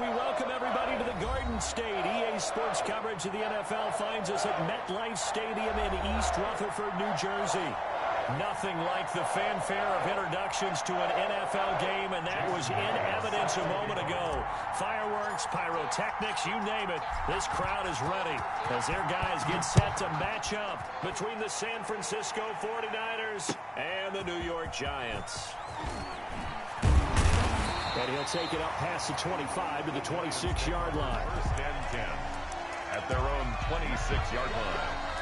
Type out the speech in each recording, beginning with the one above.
We welcome everybody to the Garden State. EA Sports coverage of the NFL finds us at MetLife Stadium in East Rutherford, New Jersey. Nothing like the fanfare of introductions to an NFL game, and that was in evidence a moment ago. Fireworks, pyrotechnics, you name it. This crowd is ready as their guys get set to match up between the San Francisco 49ers and the New York Giants. And he'll take it up past the 25 to the 26-yard line. First and 10 at their own 26-yard line.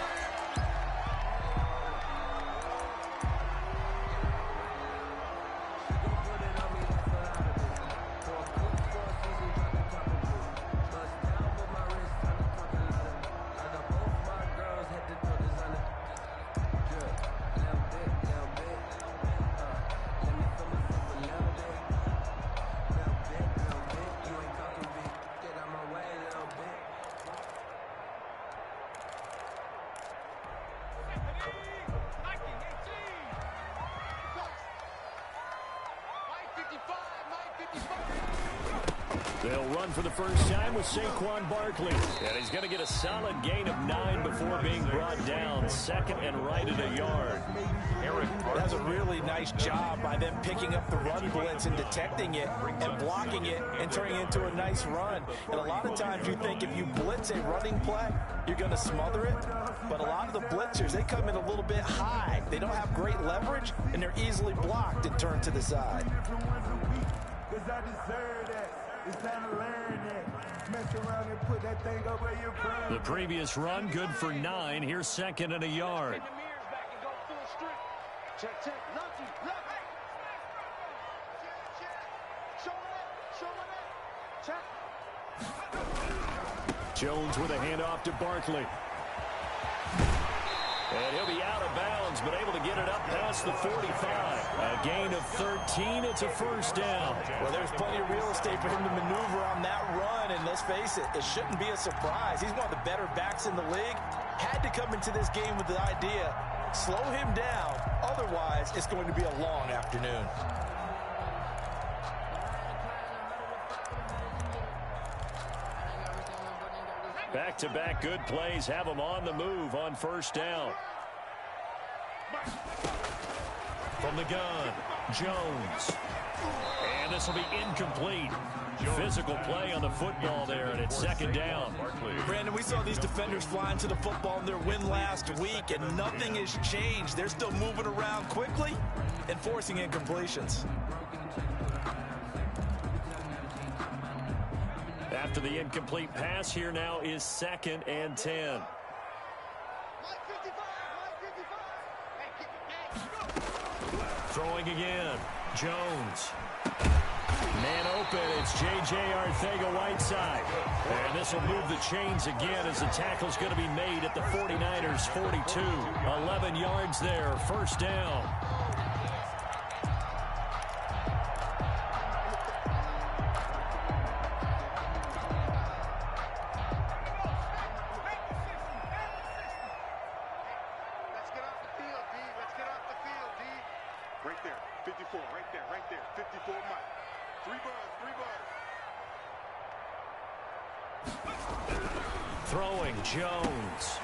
They'll run for the first time with Saquon Barkley. And he's going to get a solid gain of 9 before being brought down. Second and right at a yard. That's a really nice job by them picking up the run blitz and detecting it and blocking it and turning it into a nice run. And a lot of times you think if you blitz a running play, you're going to smother it. But a lot of the blitzers, they come in a little bit high. They don't have great leverage, and they're easily blocked and turned to the side. The previous run, good for 9. Here's second and a yard. Jones with a handoff to Barkley. And he'll be out of bounds, but able to get it up past the 45. A gain of 13. It's a first down. Well, there's plenty of real estate for him to maneuver on that run, and let's face it, it shouldn't be a surprise. He's one of the better backs in the league. Had to come into this game with the idea, slow him down. Otherwise, it's going to be a long afternoon. Back-to-back good plays have them on the move on first down. From the gun, Jones. And this will be incomplete. Physical play on the football there, and it's second down. Brandon, we saw these defenders flying to the football in their win last week, and nothing has changed. They're still moving around quickly and forcing incompletions. After the incomplete pass, here now is second and 10. Throwing again. Jones. Man open. It's J.J. Arcega-Whiteside. And this will move the chains again as the tackle's going to be made at the 49ers 42. 11 yards there. First down. Throwing, Jones.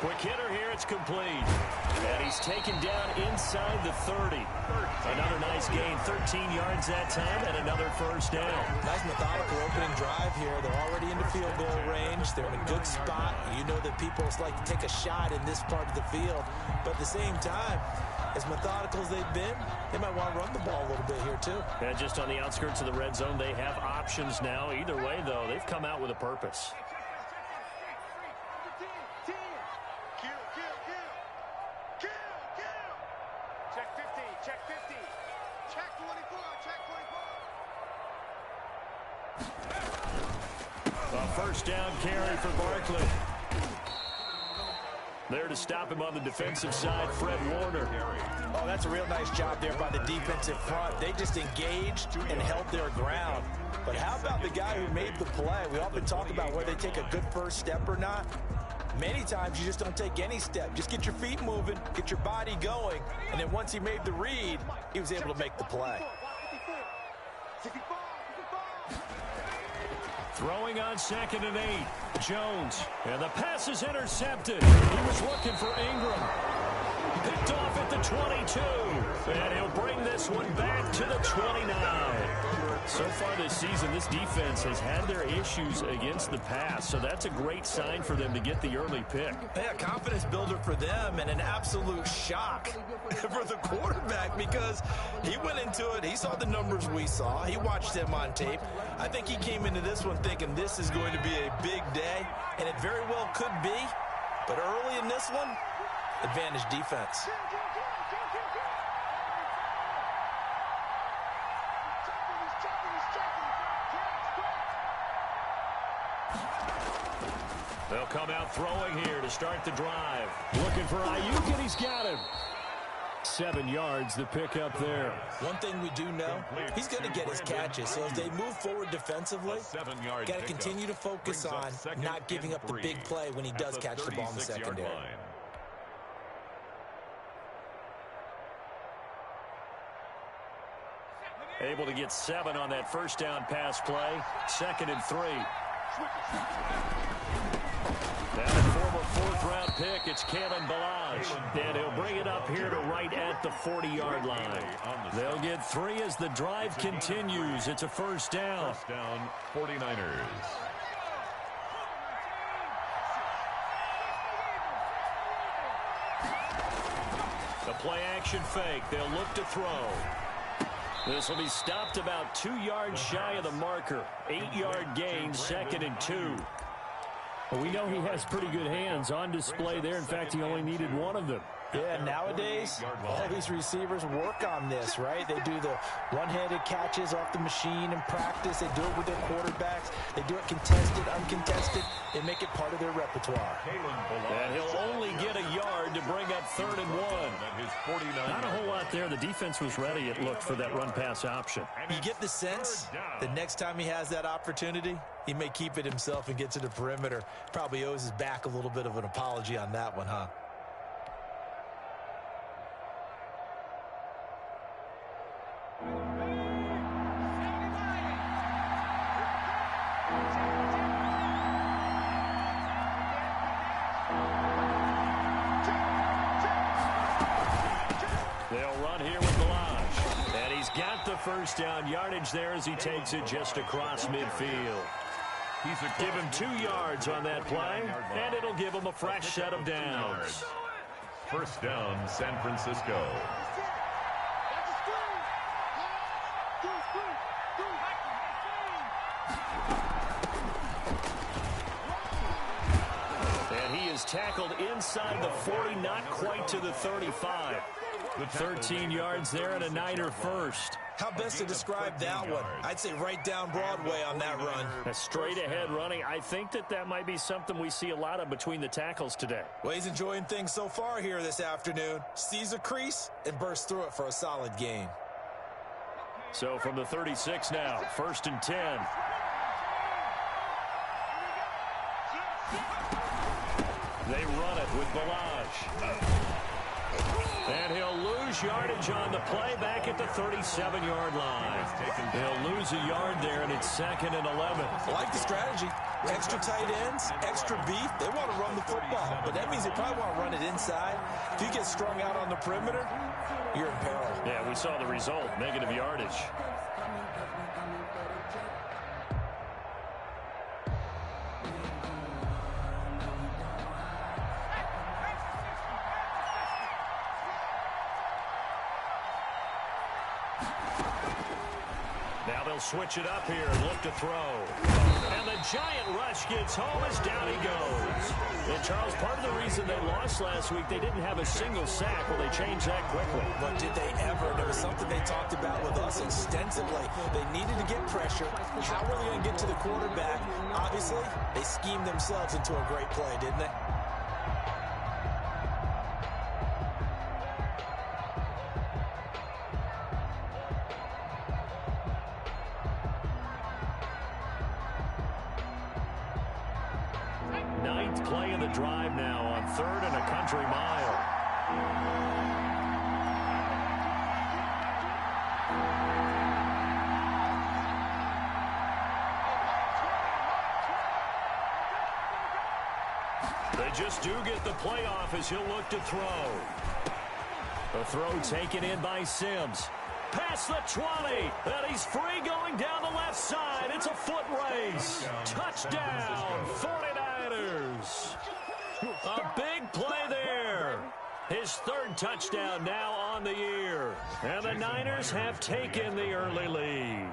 Quick hitter here, it's complete. And he's taken down inside the 30. Another nice gain, 13 yards that time, and another first down. Nice methodical opening drive here. They're already into field goal range. They're in a good spot. You know that people like to take a shot in this part of the field. But at the same time, as methodical as they've been, they might want to run the ball a little bit here too. And just on the outskirts of the red zone, they have options now. Either way, though, they've come out with a purpose. First down carry for Barkley. There to stop him on the defensive side, Fred Warner. Oh, that's a real nice job there by the defensive front. They just engaged and held their ground. But how about the guy who made the play? We often talk about whether they take a good first step or not. Many times you just don't take any step. Just get your feet moving, get your body going, and then once he made the read, he was able to make the play. Throwing on 2nd and 8. Jones. And the pass is intercepted. He was looking for Ingram. Picked off at the 22. And he'll bring this one back to the 29. So far this season, this defense has had their issues against the pass. So that's a great sign for them to get the early pick. Yeah, confidence builder for them and an absolute shock for the quarterback because he went into it. He saw the numbers we saw. He watched them on tape. I think he came into this one thinking this is going to be a big day, and it very well could be. But early in this one, advantage defense. They'll come out throwing here to start the drive. Looking for Ayuk, and he's got him. 7 yards, the pick up there. One thing we do know, he's going to get his catches. So as they move forward defensively, got to continue to focus on not giving up the big play when he does catch the ball in the secondary. Able to get 7 on that first down pass play. 2nd and 3. Now the former 4th-round pick, it's Kalen Ballage. And he'll bring it up here to right at the 40-yard line. They'll get 3 as the drive continues. It's a first down. First down, 49ers. The play-action fake. They'll look to throw. This will be stopped about 2 yards shy of the marker. 8-yard gain, 2nd and 2. Well, we know he has pretty good hands on display there. In fact, he only needed one of them. Yeah, nowadays, all these receivers work on this, right? They do the one-handed catches off the machine in practice. They do it with their quarterbacks. They do it contested, uncontested. They make it part of their repertoire. And he'll only get a yard to bring up 3rd and 1. Not a whole lot there. The defense was ready, it looked, for that run-pass option. You get the sense the next time he has that opportunity, he may keep it himself and get to the perimeter. Probably owes his back a little bit of an apology on that one, huh? First down yardage there as he takes it just across midfield. Give him 2 yards on that play, and it'll give him a fresh set of downs. First down, San Francisco. And he is tackled inside the 40, not quite to the 35. 13 yards there and a Niner first. How best to describe that one? I'd say right down Broadway on that run. A straight ahead running. I think that might be something we see a lot of between the tackles today. Well, he's enjoying things so far here this afternoon. Sees a crease and bursts through it for a solid gain. So from the 36 now, 1st and 10. They run it with Ballage. And he'll lose yardage on the play back at the 37-yard line. He'll lose a yard there, and it's 2nd and 11. I like the strategy. Extra tight ends, extra beef. They want to run the football, but that means they probably want to run it inside. If you get strung out on the perimeter, you're in peril. Yeah, we saw the result, negative yardage. Now they'll switch it up here and look to throw. And the giant rush gets home as down he goes. And Charles, part of the reason they lost last week, they didn't have a single sack. Well, they changed that quickly. But did they ever? There was something they talked about with us extensively. They needed to get pressure. How were they going to get to the quarterback? Obviously, they schemed themselves into a great play, didn't they? Play of the drive now on 3rd and a country mile. just do get the playoff as he'll look to throw. The throw taken in by Sims. Past the 20, and he's free going down the left side. It's a foot race. Touchdown, 49ers. A big play there. His third touchdown now on the year. And the Niners have taken the early lead.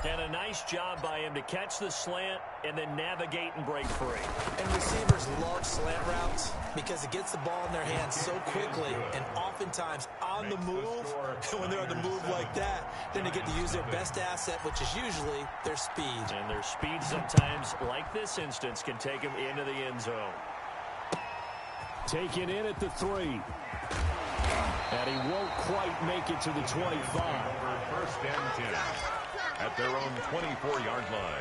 And a nice job by him to catch the slant and then navigate and break free. And receivers love slant routes because it gets the ball in their hands so quickly and oftentimes on the move. And when they're on the move like that, then they get to use their best asset, which is usually their speed. And their speed sometimes, like this instance, can take them into the end zone. Taken in at the 3. And he won't quite make it to the 25. First and 10 at their own 24-yard line.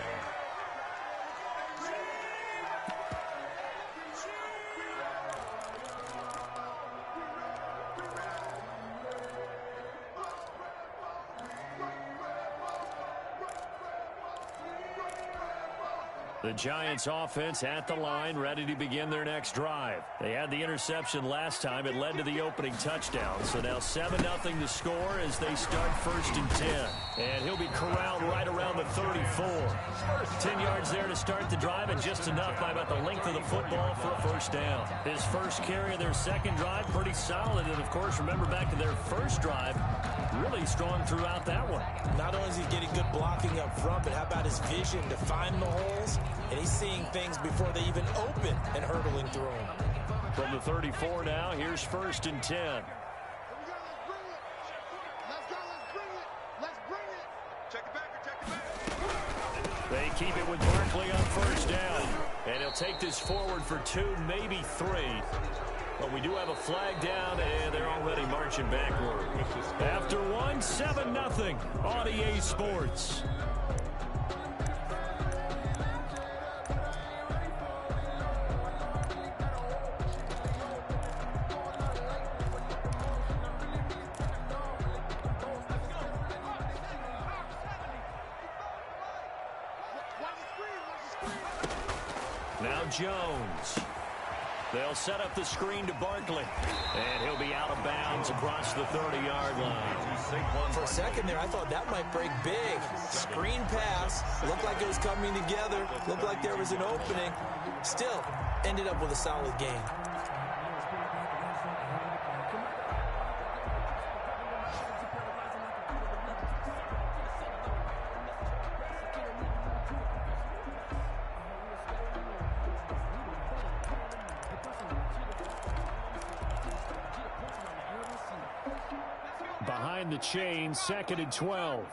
The Giants offense at the line, ready to begin their next drive. They had the interception last time. It led to the opening touchdown. So now 7-0 to score as they start 1st and 10. And he'll be corralled right around the 34. 10 yards there to start the drive, and just enough by about the length of the football for a first down. His first carry of their second drive, pretty solid. And, of course, remember back to their first drive, really strong throughout that one. Not only is he getting good blocking up front, but how about his vision to find the holes? And he's seeing things before they even open and hurdling through them. From the 34 now, here's 1st and 10. Let's bring it. Let's bring it. Check it back. They keep it with Barkley on 1st down. And he'll take this forward for 2, maybe 3. But we do have a flag down, and they're already marching backward. After 1, 7-0 on EA Sports. Now Jones. They'll set up the screen to Barkley. And he'll be out of bounds across the 30-yard line. For a second there, I thought that might break big. Screen pass. Looked like it was coming together. Looked like there was an opening. Still, ended up with a solid game. Behind the chain, 2nd and 12.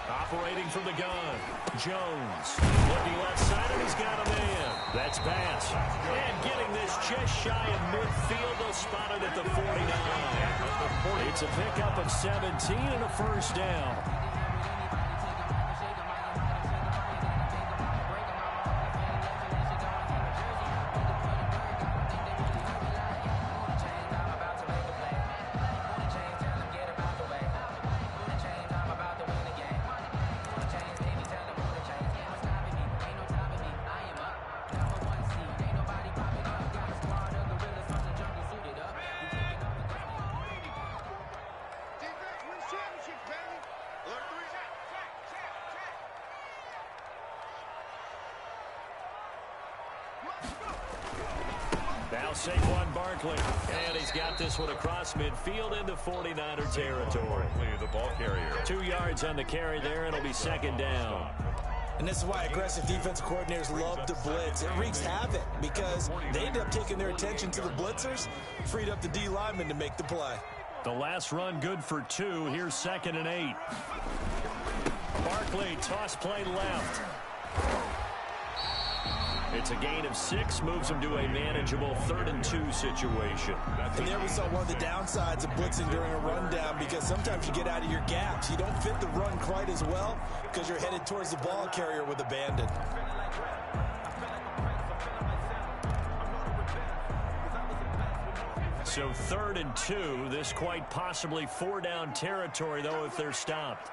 Operating from the gun. Jones looking left side, and he's got a man. That's pass. And getting this just shy of midfield. They'll spot it at the 49. It's a pickup of 17 and a first down. Now Saquon Barkley, and he's got this one across midfield into 49er territory. The ball carrier. 2 yards on the carry there, and it'll be 2nd down. And this is why aggressive defense coordinators love to blitz. It wreaks havoc because they end up taking their attention to the blitzers, freed up the D lineman to make the play. The last run good for 2. Here's 2nd and 8. Barkley, toss play left. It's a gain of 6, moves him to a manageable 3rd and 2 situation. And there we saw one of the downsides of blitzing during a rundown, because sometimes you get out of your gaps. You don't fit the run quite as well because you're headed towards the ball carrier with abandon. So 3rd and 2, this quite possibly 4-down territory, though, if they're stopped.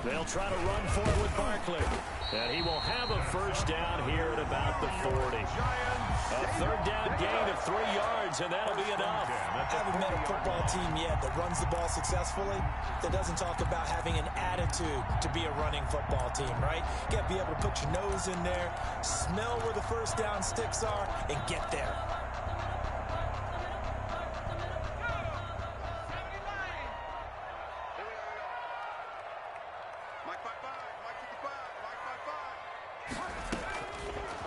They'll try to run for it with Barkley. And he will have a first down here at about the 40. A third down gain of 3 yards, and that'll be enough. I haven't met a football team yet that runs the ball successfully that doesn't talk about having an attitude to be a running football team, right? You got to be able to put your nose in there, smell where the first down sticks are, and get there.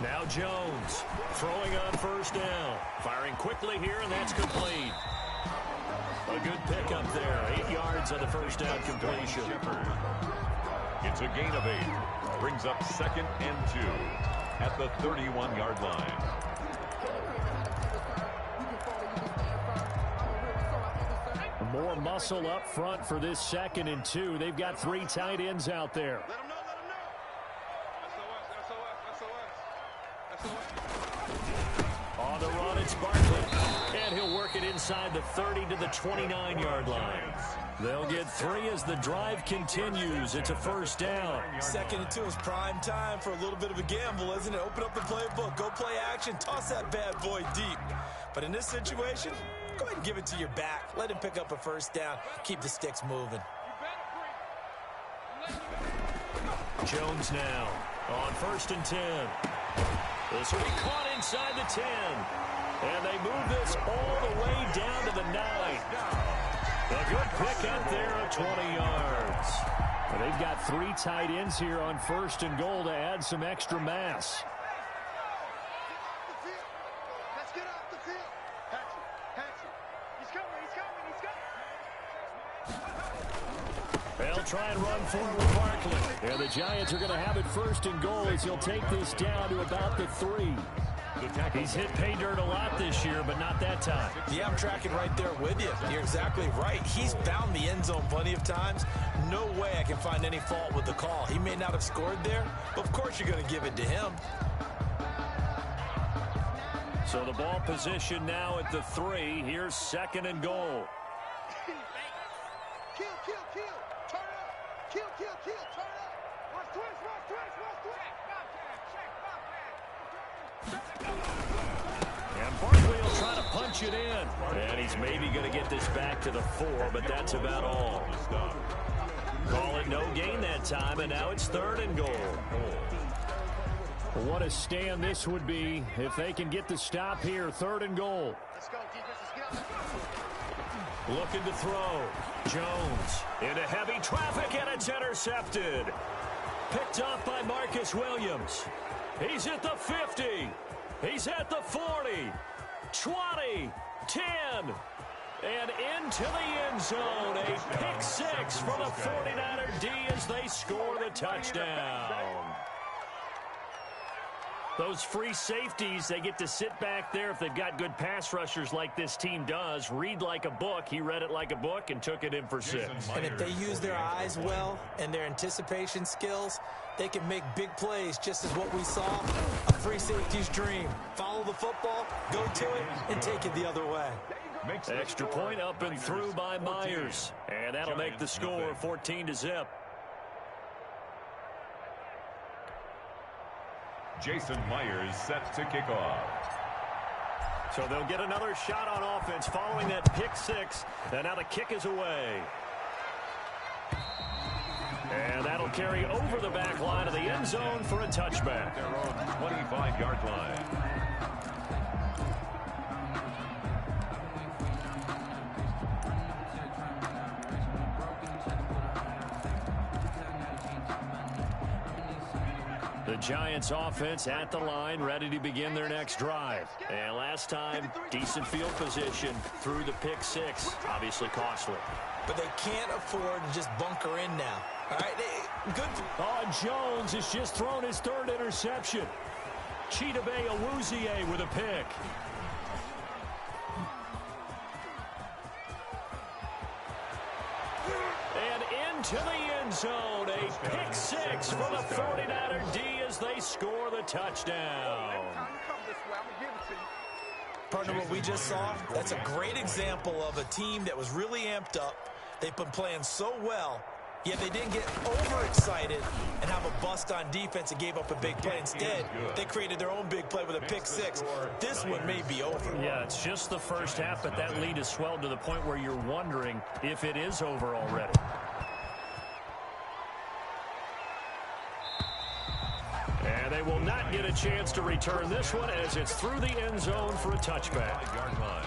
Now Jones throwing on first down. Firing quickly here, and that's complete. A good pickup there. 8 yards on the first down completion. It's a gain of 8. Brings up 2nd and 2 at the 31-yard line. More muscle up front for this 2nd and 2. They've got 3 tight ends out there. Let him know, let him know. SOS. On the run, it's Barkley. And he'll work it inside the 30 to the 29-yard line. They'll get 3 as the drive continues. It's a first down. 2nd and 2 is prime time for a little bit of a gamble, isn't it? Open up the playbook, go play action, toss that bad boy deep. But in this situation, go ahead and give it to your back. Let him pick up a first down. Keep the sticks moving. Jones now on 1st and 10. This will be caught inside the 10. And they move this all the way down to the 9. A good pick up there of 20 yards. Well, they've got 3 tight ends here on 1st and goal to add some extra mass. Let's get off the field. Paxson. He's coming. They'll try and run forward with Barkley. And the Giants are going to have it 1st and goal as he'll take this down to about the 3. He's hit pay dirt a lot this year, but not that time. Yeah, I'm tracking right there with you. You're exactly right. He's found the end zone plenty of times. No way I can find any fault with the call. He may not have scored there, but of course you're going to give it to him. So the ball position now at the 3. Here's 2nd and goal. Kill. Turn up. Kill. Turn up. Watch twist. And Barkley will try to punch it in. And he's maybe going to get this back to the 4, but that's about all. Call it no gain that time, and now it's 3rd and goal. Well, what a stand this would be if they can get the stop here. 3rd and goal. Let's go, defense. Looking to throw. Jones into heavy traffic, and it's intercepted. Picked off by Marcus Williams. He's at the 50. He's at the 40. 20. 10. And into the end zone. A pick 6 from the 49er D as they score the touchdown. Those free safeties, they get to sit back there if they've got good pass rushers like this team does. Read like a book. He read it like a book and took it in for 6. And if they use their eyes well and their anticipation skills, they can make big plays, just as what we saw. A free safety's dream. Follow the football, go to it, and take it the other way. Extra point up and through by Myers. And that'll make the score 14-0. Jason Myers set to kick off. So they'll get another shot on offense following that pick 6. And now the kick is away. And that'll carry over the back line of the end zone for a touchback. Their own 25-yard line. The Giants offense at the line, ready to begin their next drive. And last time, decent field position through the pick 6. Obviously costly. But they can't afford to just bunker in now. All right, good. Oh, Jones has just thrown his 3rd interception. Chidobe Awuzie with a pick. And into the end zone, a pick 6 for the 49er D as they score the touchdown. Partner, what we just saw, that's a great example of a team that was really amped up. They've been playing so well, Yeah, they didn't get overexcited and have a bust on defense and gave up a big play. Instead, they created their own big play with a pick six. This one may be over. Yeah, it's just the first half, but that lead has swelled to the point where you're wondering if it is over already. And they will not get a chance to return this one as it's through the end zone for a touchback. Yard line.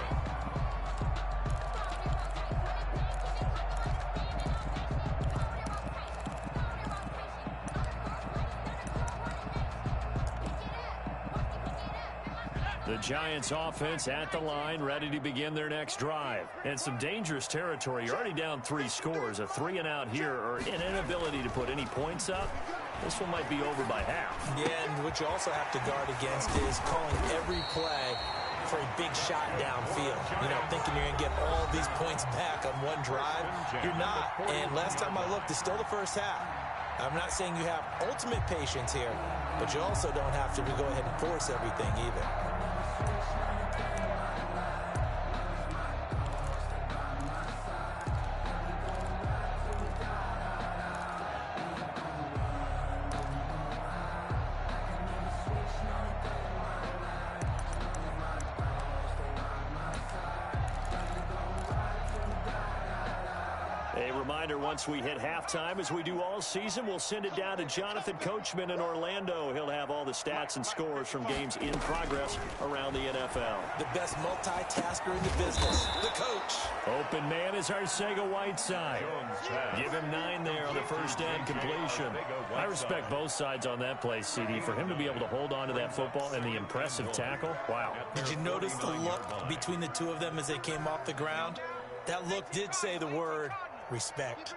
The Giants offense at the line, ready to begin their next drive. And some dangerous territory. You're already down 3 scores. A 3-and-out here, or an inability to put any points up. This one might be over by half. Yeah, and what you also have to guard against is calling every play for a big shot downfield. You know, thinking you're going to get all these points back on one drive. You're not. And last time I looked, it's still the first half. I'm not saying you have ultimate patience here, but you also don't have to go ahead and force everything either. Once we hit halftime, as we do all season, we'll send it down to Jonathan Coachman in Orlando. He'll have all the stats and scores from games in progress around the NFL. The best multitasker in the business, the coach. Open man is Arcega-Whiteside. Give him 9 there on the first down completion. I respect both sides on that play, CD. For him to be able to hold on to that football and the impressive tackle, wow. Did you notice the look between the two of them as they came off the ground? That look did say the word respect.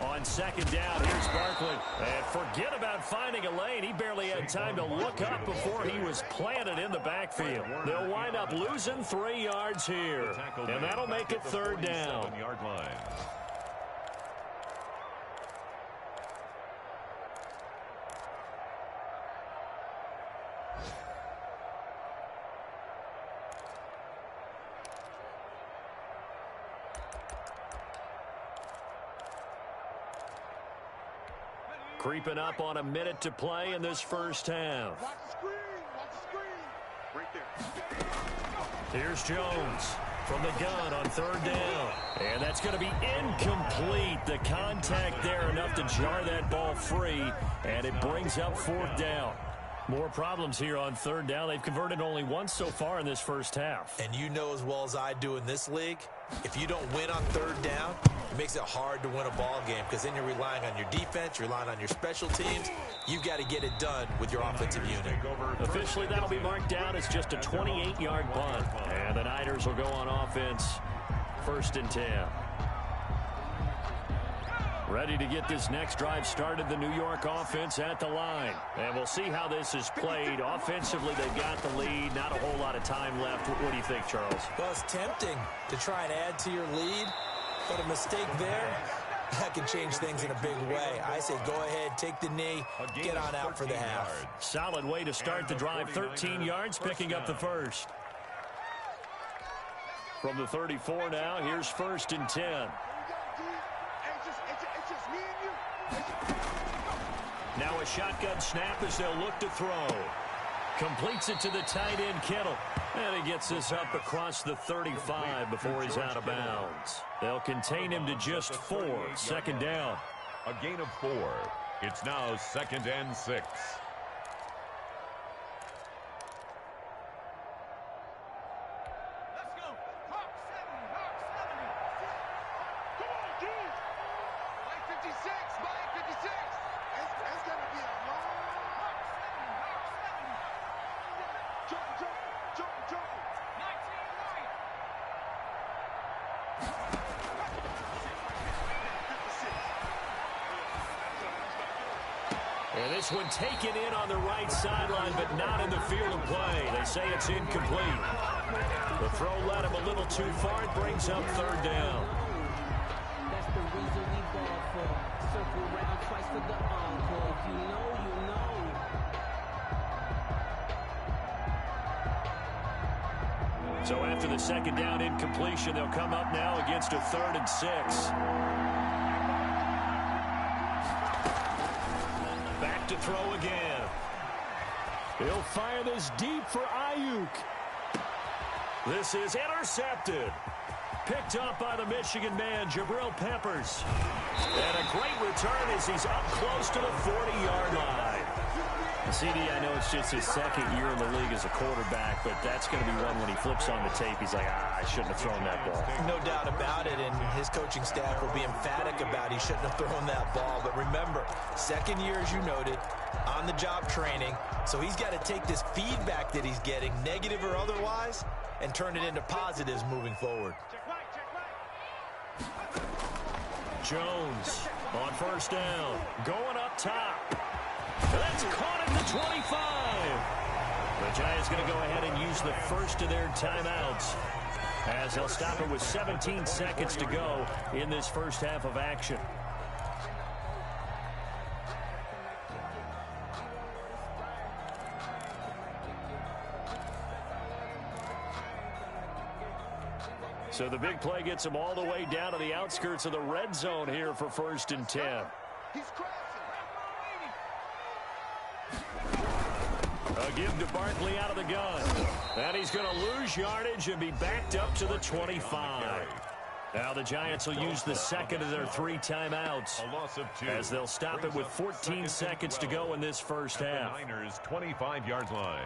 On second down, here's Barkley. And forget about finding a lane. He barely had time to look up before he was planted in the backfield. They'll wind up losing 3 yards here. And that'll make it 3rd down. Yard line. Creeping up on a minute to play in this first half. Watch the screen. Watch the screen. Right there. Here's Jones from the gun on 3rd down. And that's going to be incomplete. The contact there enough to jar that ball free. And it brings up 4th down. More problems here on 3rd down. They've converted only once so far in this first half. And you know as well as I do in this league, if you don't win on 3rd down, it makes it hard to win a ball game because then you're relying on your defense, you're relying on your special teams. You've got to get it done with your offensive unit. Officially, that'll be marked down as just a 28-yard punt. And the Niners will go on offense, 1st and 10. Ready to get this next drive started, the New York offense at the line. And we'll see how this is played. Offensively, they've got the lead. Not a whole lot of time left. What do you think, Charles? Well, it's tempting to try and add to your lead, but a mistake there, that can change things in a big way. I say go ahead, take the knee, get on out for the half. Solid way to start the drive. 13 yards, picking up the first. From the 34 now, here's 1st and 10. Now a shotgun snap as they'll look to throw. Completes it to the tight end, Kittle. And he gets this up across the 35 before he's out of bounds. They'll contain him to just 4. 2nd down. A gain of 4. It's now 2nd and 6. And this one taken in on the right sideline, but not in the field of play. They say it's incomplete. The throw led him a little too far. It brings up 3rd down. That's the reason we ball for. Circle around twice for the encore. If you know, you know. So after the second down incompletion, they'll come up now against a 3rd and 6. Back to throw again. He'll fire this deep for Ayuk. This is intercepted. Picked up by the Michigan man, Jabril Peppers. And a great return as he's up close to the 40-yard line. CD, I know it's just his second year in the league as a quarterback, but that's going to be one when he flips on the tape. He's like, I shouldn't have thrown that ball. No doubt about it, and his coaching staff will be emphatic about he shouldn't have thrown that ball. But remember, second year, as you noted, on-the-job training. So he's got to take this feedback that he's getting, negative or otherwise, and turn it into positives moving forward. Jones on first down, going up top. That's caught at the 25. The Giants going to go ahead and use the first of their timeouts as they'll stop it with 17 seconds to go in this first half of action. So the big play gets him all the way down to the outskirts of the red zone here for 1st and 10. A give to Barkley out of the gun. And he's going to lose yardage and be backed up to the 25. Now the Giants will use the second of their 3 timeouts as they'll stop it with 14 seconds to go in this first half. Niners 25-yard line.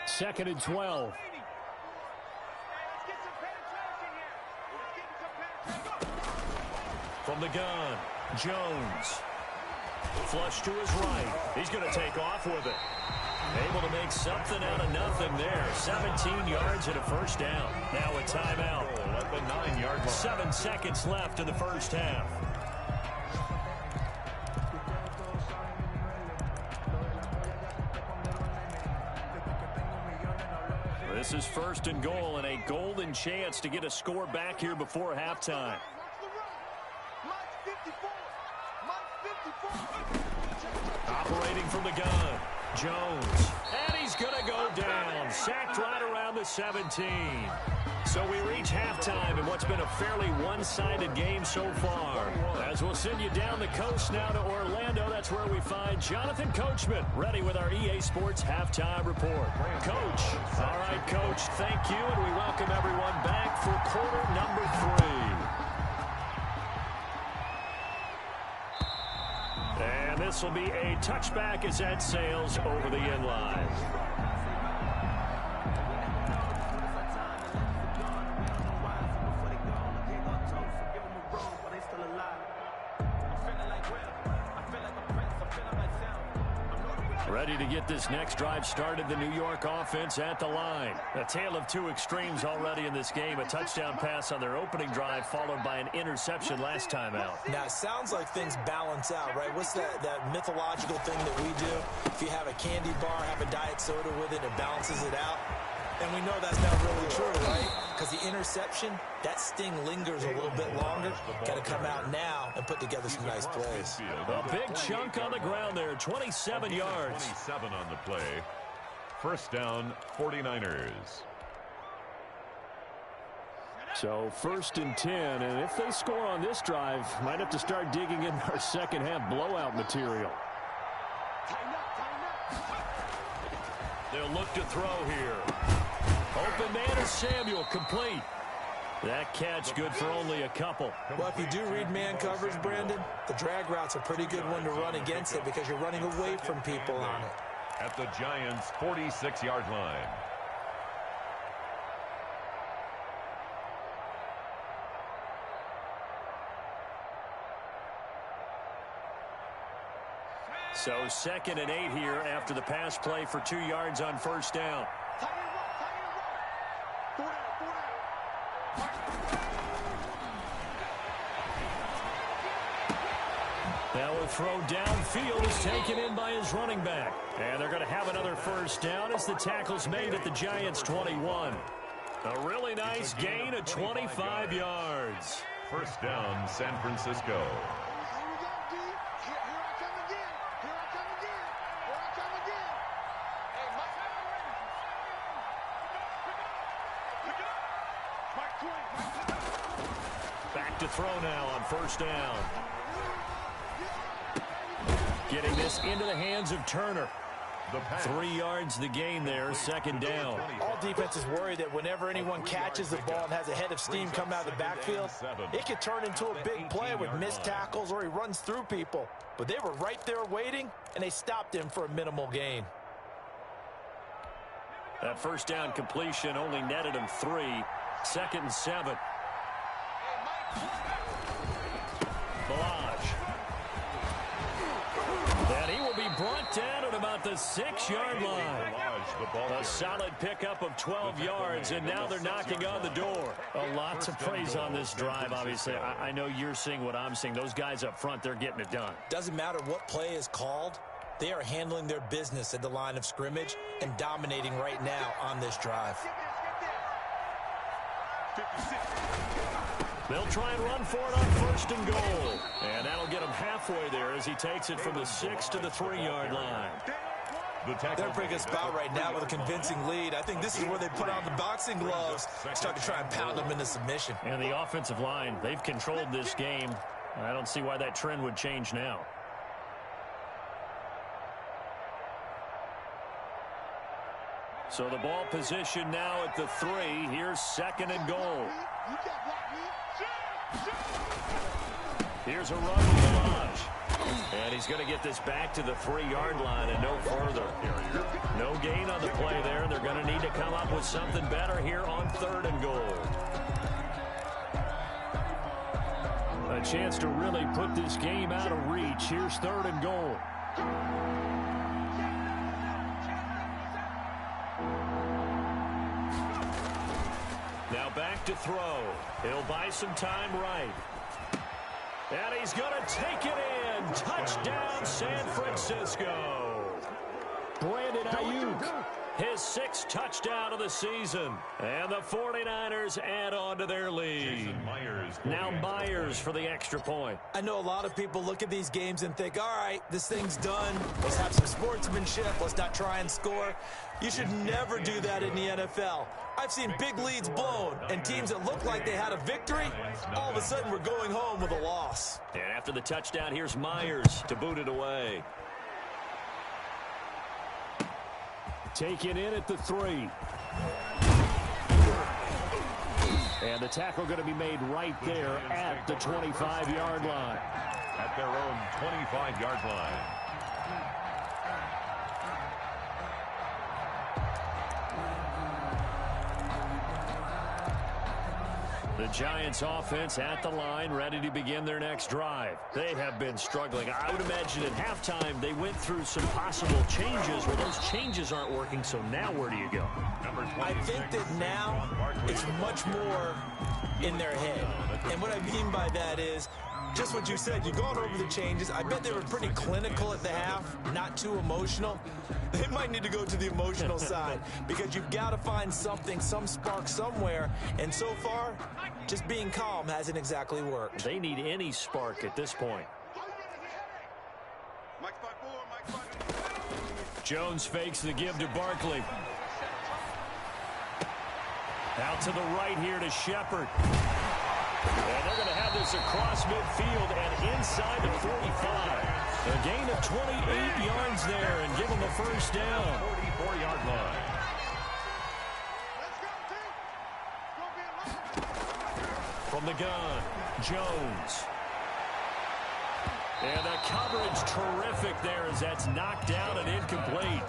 Second and 12. From the gun, Jones. Flush to his right. He's going to take off with it. Able to make something out of nothing there. 17 yards and a first down. Now a timeout. At the 9-yard line. 7 seconds left in the first half. This is 1st and goal and a golden chance to get a score back here before halftime. Operating from the gun, Jones. And he's going to go down. Sacked right around the 17. So we reach halftime in what's been a fairly one-sided game so far. As we'll send you down the coast now to Orlando, that's where we find Jonathan Coachman, ready with our EA Sports Halftime Report. Coach. All right, Coach, thank you, and we welcome everyone back for quarter number 3. And this will be a touchback as that sails over the end line. Ready to get this next drive started, the New York offense at the line. A tale of 2 extremes already in this game. A touchdown pass on their opening drive, followed by an interception last time out. Now, it sounds like things balance out, right? What's that mythological thing that we do? If you have a candy bar, have a diet soda with it, it balances it out. And we know that's not really true, right? Because the interception, that sting lingers a little bit longer. Got to come out now and put together some nice plays. A big chunk on the ground there, 27 yards. 27 on the play. First down, 49ers. So 1st and 10, and if they score on this drive, might have to start digging in our second half blowout material. They'll look to throw here. Open man is Samuel, complete. That catch good for only a couple. Well, if you do read man coverage, Brandon, the drag route's a pretty good one to run against it because you're running away from people on it. At the Giants' 46-yard line. So 2nd and 8 here after the pass play for 2 yards on first down. Now a throw downfield is taken in by his running back. And they're going to have another first down as the tackle's made at the Giants' 21. A really nice gain of 25 yards. First down, San Francisco. Back to throw now on first down. Getting this into the hands of Turner. 3 yards the gain there, second down. All defenses worry that whenever anyone catches the ball and has a head of steam come out of the backfield, it could turn into a big play with missed tackles or he runs through people. But they were right there waiting, and they stopped him for a minimal gain. That first down completion only netted him 3. Second and 7. Balaj. And he will be brought down at about the 6-yard line. A solid pickup of 12 yards, and now they're knocking on the door. Lots of praise on this drive, obviously. I know you're seeing what I'm seeing. Those guys up front, they're getting it done. Doesn't matter what play is called. They are handling their business at the line of scrimmage and dominating right now on this drive. They'll try and run for it on first and goal. And that'll get him halfway there as he takes it from the 6 to the 3-yard line. They're bringing us about right now with a convincing lead. I think this is where they put on the boxing gloves, start to try and pound them into submission. And the offensive line, they've controlled this game. I don't see why that trend would change now. So the ball position now at the 3. Here's second and goal. Here's a run with Balaj. And he's going to get this back to the 3-yard line and no further. No gain on the play there. They're going to need to come up with something better here on third and goal. A chance to really put this game out of reach. Here's third and goal. Now back to throw. He'll buy some time right. And he's going to take it in. Touchdown, San Francisco. Brandon Ayuk, his 6th touchdown of the season. And the 49ers add on to their lead. Now Myers for the extra point. I know a lot of people look at these games and think, all right, this thing's done. Let's have some sportsmanship. Let's not try and score. You should never do that in the NFL. I've seen big leads blown, and teams that look like they had a victory, all of a sudden we're going home with a loss. And after the touchdown, here's Myers to boot it away. Taken in at the 3. And the tackle going to be made right there at the 25-yard line. At their own 25-yard line. The Giants offense at the line, ready to begin their next drive. They have been struggling. I would imagine at halftime they went through some possible changes. Well, those changes aren't working, so now where do you go? I think that now it's much more in their head. And what I mean by that is just what you said. You've gone over the changes. I bet they were pretty clinical at the half, not too emotional. They might need to go to the emotional side because you've got to find something, some spark somewhere. And so far, just being calm hasn't exactly worked. They need any spark at this point. Jones fakes the give to Barkley. Out to the right here to Shepard. And they're going to have this across midfield and inside the 45. A gain of 28 yards there and give them a first down. 44-yard line. From the gun, Jones. And the coverage terrific there as that's knocked down and incomplete.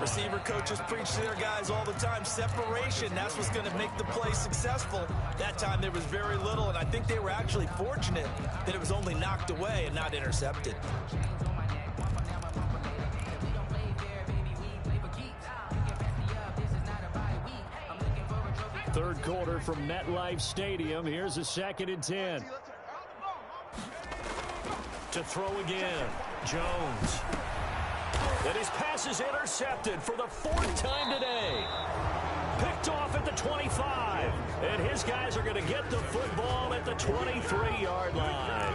Receiver coaches preach to their guys all the time. Separation, that's what's going to make the play successful. That time there was very little, and I think they were actually fortunate that it was only knocked away and not intercepted. Third quarter from MetLife Stadium. Here's a 2nd and 10. To throw again, Jones. And his pass is intercepted for the 4th time today. Picked off at the 25. And his guys are going to get the football at the 23-yard line.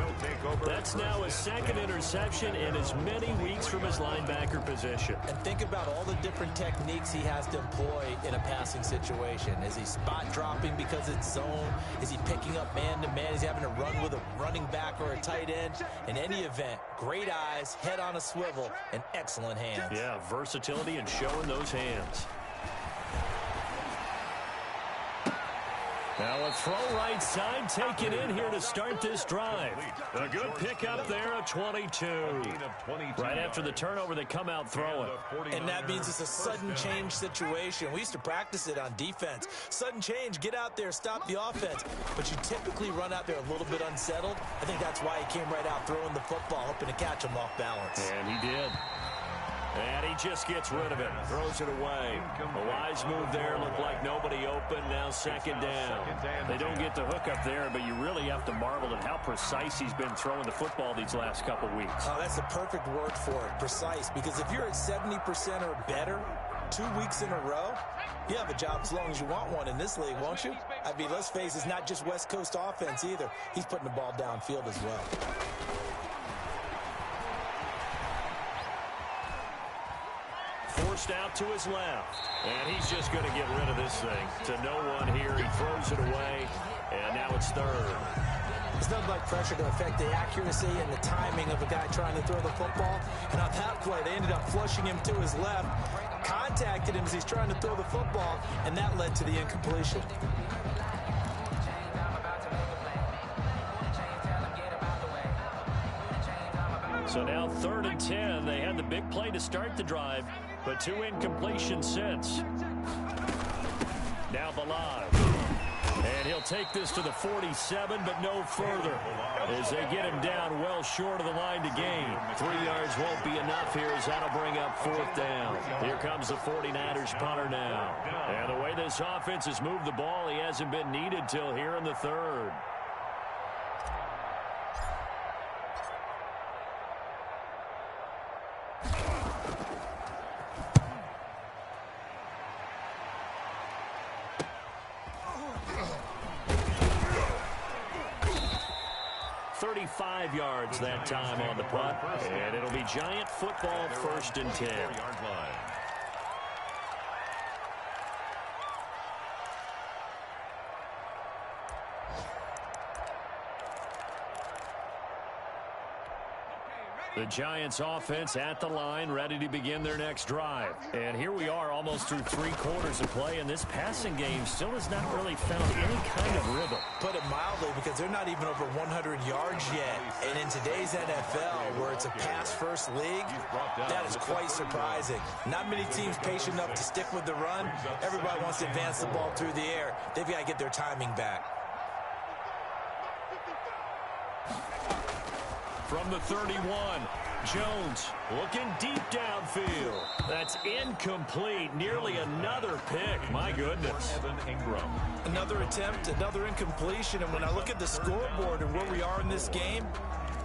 That's now his second interception in as many weeks from his linebacker position. And think about all the different techniques he has to employ in a passing situation. Is he spot dropping because it's zone? Is he picking up man-to-man? Is he having to run with a running back or a tight end? In any event, great eyes, head on a swivel, and excellent hands. Yeah, versatility and showing those hands. Now a throw right side taken in here to start this drive. A good pickup there, a 22. Right after the turnover, they come out throwing. And that means it's a sudden change situation. We used to practice it on defense. Sudden change, get out there, stop the offense. But you typically run out there a little bit unsettled. I think that's why he came right out throwing the football, hoping to catch him off balance. And he did. And he just gets rid of it, throws it away. A wise move there, looked like nobody open, now second down. They don't get the hook up there, but you really have to marvel at how precise he's been throwing the football these last couple weeks. Oh, that's the perfect word for it, precise, because if you're at 70% or better 2 weeks in a row, you have a job as long as you want one in this league, won't you? I mean, let's face it, it's not just West Coast offense either. He's putting the ball downfield as well. Forced out to his left. And he's just going to get rid of this thing. To no one here. He throws it away. And now it's third. It's nothing like pressure to affect the accuracy and the timing of a guy trying to throw the football. And on that play, they ended up flushing him to his left. Contacted him as he's trying to throw the football. And that led to the incompletion. So now 3rd and 10. They had the big play to start the drive, but 2 incompletions since. Now Balad. And he'll take this to the 47, but no further, as they get him down well short of the line to gain. 3 yards won't be enough here, as that'll bring up 4th down. Here comes the 49ers punter now. And the way this offense has moved the ball, he hasn't been needed till here in the 3rd. Yards that time on the punt, and it'll be Giant football 1st and 10. The Giants offense at the line, ready to begin their next drive. And here we are almost through 3 quarters of play, and this passing game still has not really found any kind of rhythm. Put it mildly, because they're not even over 100 yards yet. And in today's NFL, where it's a pass-first league, that is quite surprising. Not many teams patient enough to stick with the run. Everybody wants to advance the ball through the air. They've got to get their timing back. From the 31, Jones looking deep downfield. That's incomplete. Nearly another pick. My goodness. Another attempt, another incompletion. And when I look at the scoreboard and where we are in this game,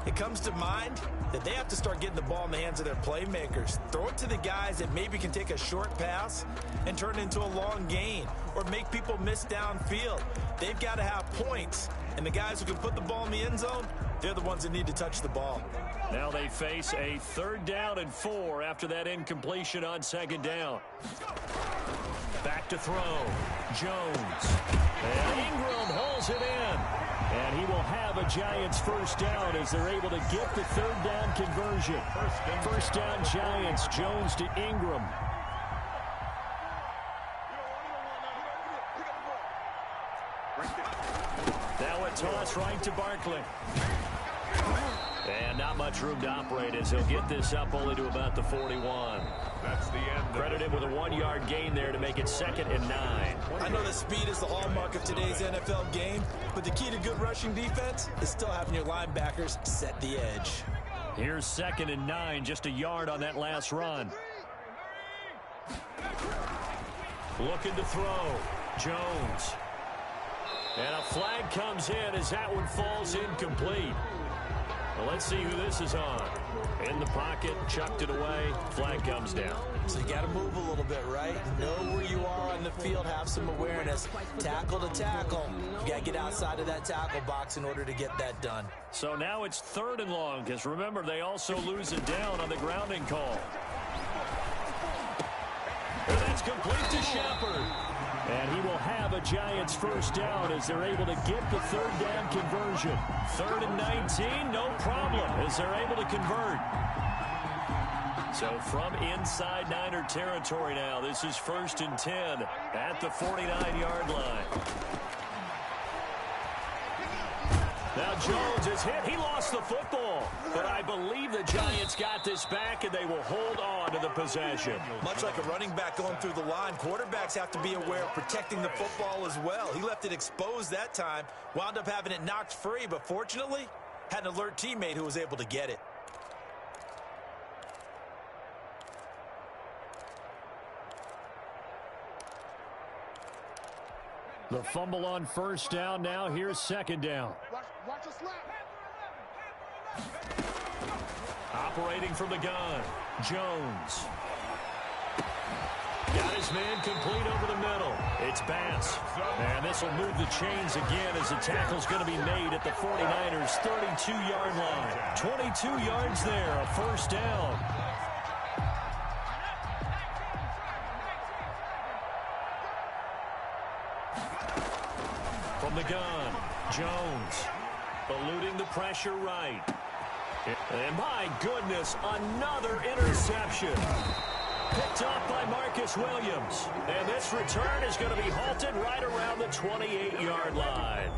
it comes to mind that they have to start getting the ball in the hands of their playmakers. Throw it to the guys that maybe can take a short pass and turn it into a long gain or make people miss downfield. They've got to have points. And the guys who can put the ball in the end zone, they're the ones that need to touch the ball. Now they face a 3rd down and 4 after that incompletion on 2nd down. Back to throw. Jones. And Ingram hauls it in. And he will have a Giants 1st down as they're able to get the 3rd down conversion. 1st down Giants. Jones to Ingram. Now a toss right to Barkley. And not much room to operate as he'll get this up only to about the 41. That's the end. Credit him with a 1-yard gain there to make it 2nd and 9. I know that speed is the hallmark of today's NFL game, but the key to good rushing defense is still having your linebackers set the edge. Here's 2nd and 9, just a yard on that last run. Looking to throw. Jones. And a flag comes in as that one falls incomplete. let's see who this is on. In the pocket, chucked it away, flag comes down. So you got to move a little bit, right? Know where you are on the field, have some awareness. Tackle to tackle. You got to get outside of that tackle box in order to get that done. So now it's 3rd and long, because remember, they also lose it down on the grounding call. And that's complete to Shepard. And he will have a Giants first down as they're able to get the 3rd down conversion. 3rd and 19, no problem, as they're able to convert. So from inside Niner territory now, this is 1st and 10 at the 49-yard line. Now Jones is hit. He lost the football. But I believe the Giants got this back, and they will hold on to the possession. Much like a running back going through the line, quarterbacks have to be aware of protecting the football as well. He left it exposed that time, wound up having it knocked free, but fortunately, had an alert teammate who was able to get it. The fumble on 1st down. Now here's 2nd down. Watch us slap. Operating from the gun, Jones. Got his man complete over the middle. It's Bass. And this will move the chains again as the tackle's going to be made at the 49ers' 32-yard line. 22 yards there, a 1st down. From the gun, Jones eluding the pressure right. And my goodness, another interception. Picked up by Marcus Williams. And this return is going to be halted right around the 28-yard line.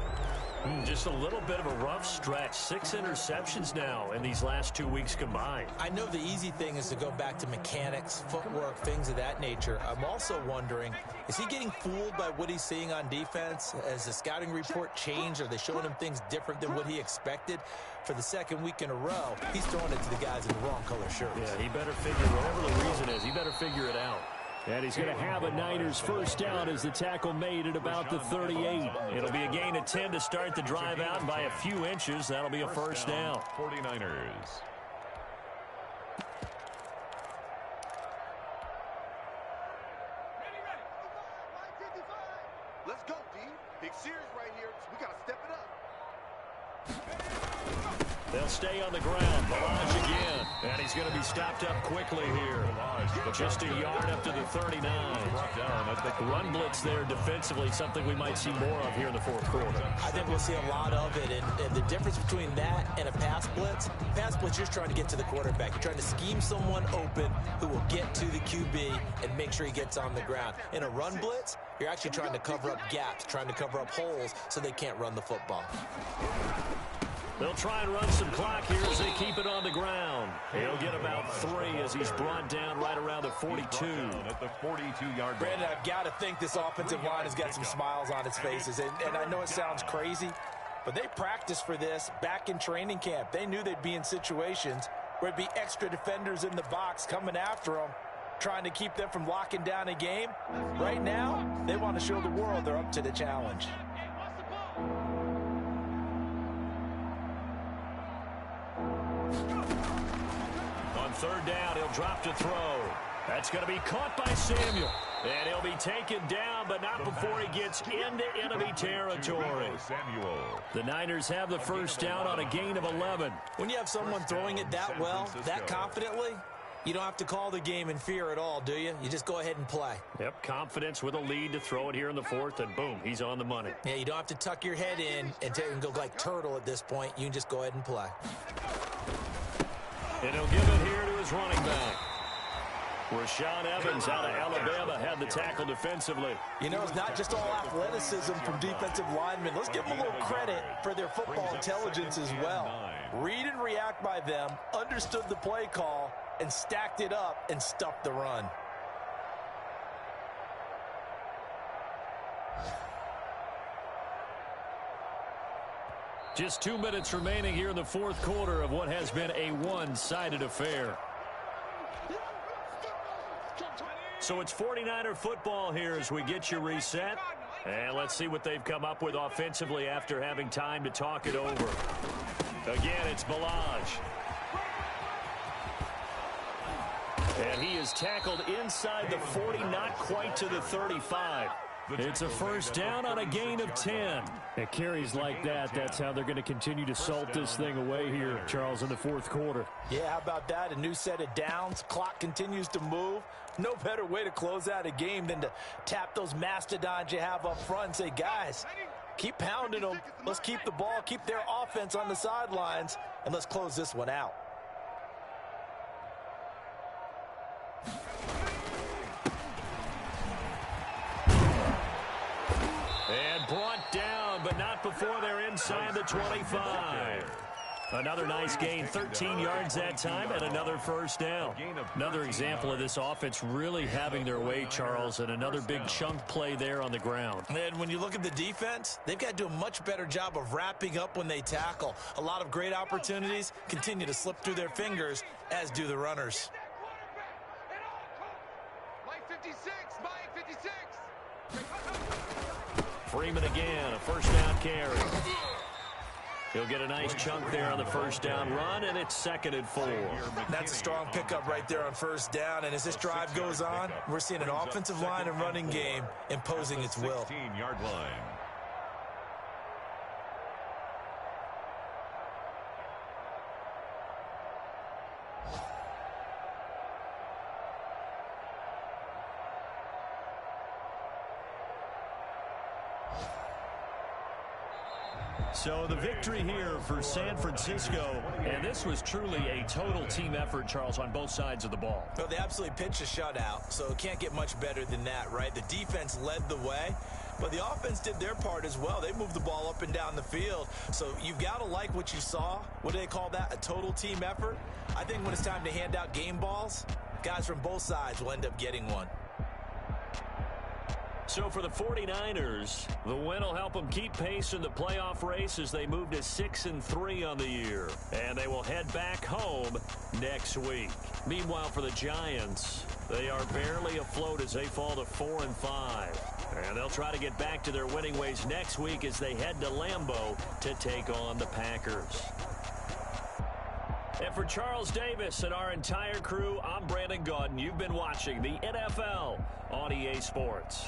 Just a little bit of a rough stretch. 6 interceptions now in these last 2 weeks combined. I know the easy thing is to go back to mechanics, footwork, things of that nature. I'm also wondering, is he getting fooled by what he's seeing on defense? Has the scouting report changed? Are they showing him things different than what he expected? For the 2nd week in a row, he's throwing it to the guys in the wrong color shirts. Yeah, he better figure, whatever the reason is, he better figure it out. And he's going to have a Niners first down as the tackle made at about the 38. It'll be a gain of 10 to start the drive out, and by a few inches, that'll be a first down. 49ers. Let's go, D. Big series right here. We got to step it up. They'll stay on the ground. Balaj again. And he's going to be stopped up quickly here. Just a yard up to the 39. Run blitz there defensively, something we might see more of here in the 4th quarter. I think we'll see a lot of it. And the difference between that and a pass blitz, you're just trying to get to the quarterback. You're trying to scheme someone open who will get to the QB and make sure he gets on the ground. In a run blitz, you're actually trying to cover up gaps, trying to cover up holes so they can't run the football. They'll try and run some clock here as they keep it on the ground. He'll get about 3 as he's brought down right around the 42. At the 42-yard line. Brandon, I've got to think this offensive line has got some smiles on its faces. And I know it sounds crazy, but they practiced for this back in training camp. They knew they'd be in situations where it'd be extra defenders in the box coming after them, trying to keep them from locking down a game. Right now, they want to show the world they're up to the challenge. On 3rd down, he'll drop to throw. That's going to be caught by Samuel. And he'll be taken down, but not before he gets into enemy territory. The Niners have the first down on a gain of 11. When you have someone throwing it that well, that confidently, you don't have to call the game in fear at all, do you? You just go ahead and play. Yep, confidence with a lead to throw it here in the 4th, and boom, he's on the money. Yeah, you don't have to tuck your head in and go like turtle at this point. You can just go ahead and play. And he'll give it here to his running back. Rashaan Evans out of Alabama had the tackle defensively. You know, it's not just all athleticism from defensive linemen. Let's give them a little credit for their football intelligence as well. Read and react by them, understood the play call, and stacked it up and stuffed the run. Just 2 minutes remaining here in the 4th quarter of what has been a one-sided affair. So it's 49er football here as we get you reset. And let's see what they've come up with offensively after having time to talk it over. Again, it's Balaj. And he is tackled inside the 40, not quite to the 35. It's a first down on a gain of 10. It carries like that. That's how they're going to continue to salt this thing away here, Charles, in the fourth quarter. Yeah, how about that? A new set of downs. Clock continues to move. No better way to close out a game than to tap those mastodons you have up front and say, guys, keep pounding them. Let's keep the ball, keep their offense on the sidelines, and let's close this one out. And brought down, but not before they're inside the 25. Another nice gain, 13 yards that time, and another first down. Another example of this offense really having their way, Charles, and another big chunk play there on the ground. And when you look at the defense, they've got to do a much better job of wrapping up when they tackle. A lot of great opportunities continue to slip through their fingers, as do the runners. Mike 56, Mike 56. Freeman again, a first down carry. He'll get a nice chunk there on the first down run, and it's 2nd and 4. That's a strong pickup right there on first down, and as this drive goes on, we're seeing an offensive line and running game imposing its will. 16-yard line. So the victory here for San Francisco, and this was truly a total team effort, Charles, on both sides of the ball. Well, they absolutely pitched a shutout, so it can't get much better than that, right? The defense led the way, but the offense did their part as well. They moved the ball up and down the field, so you've got to like what you saw. What do they call that? A total team effort? I think when it's time to hand out game balls, guys from both sides will end up getting one. So for the 49ers, the win will help them keep pace in the playoff race as they move to 6-3 on the year. And they will head back home next week. Meanwhile, for the Giants, they are barely afloat as they fall to 4-5. And they'll try to get back to their winning ways next week as they head to Lambeau to take on the Packers. And for Charles Davis and our entire crew, I'm Brandon Gaudin. You've been watching the NFL on EA Sports.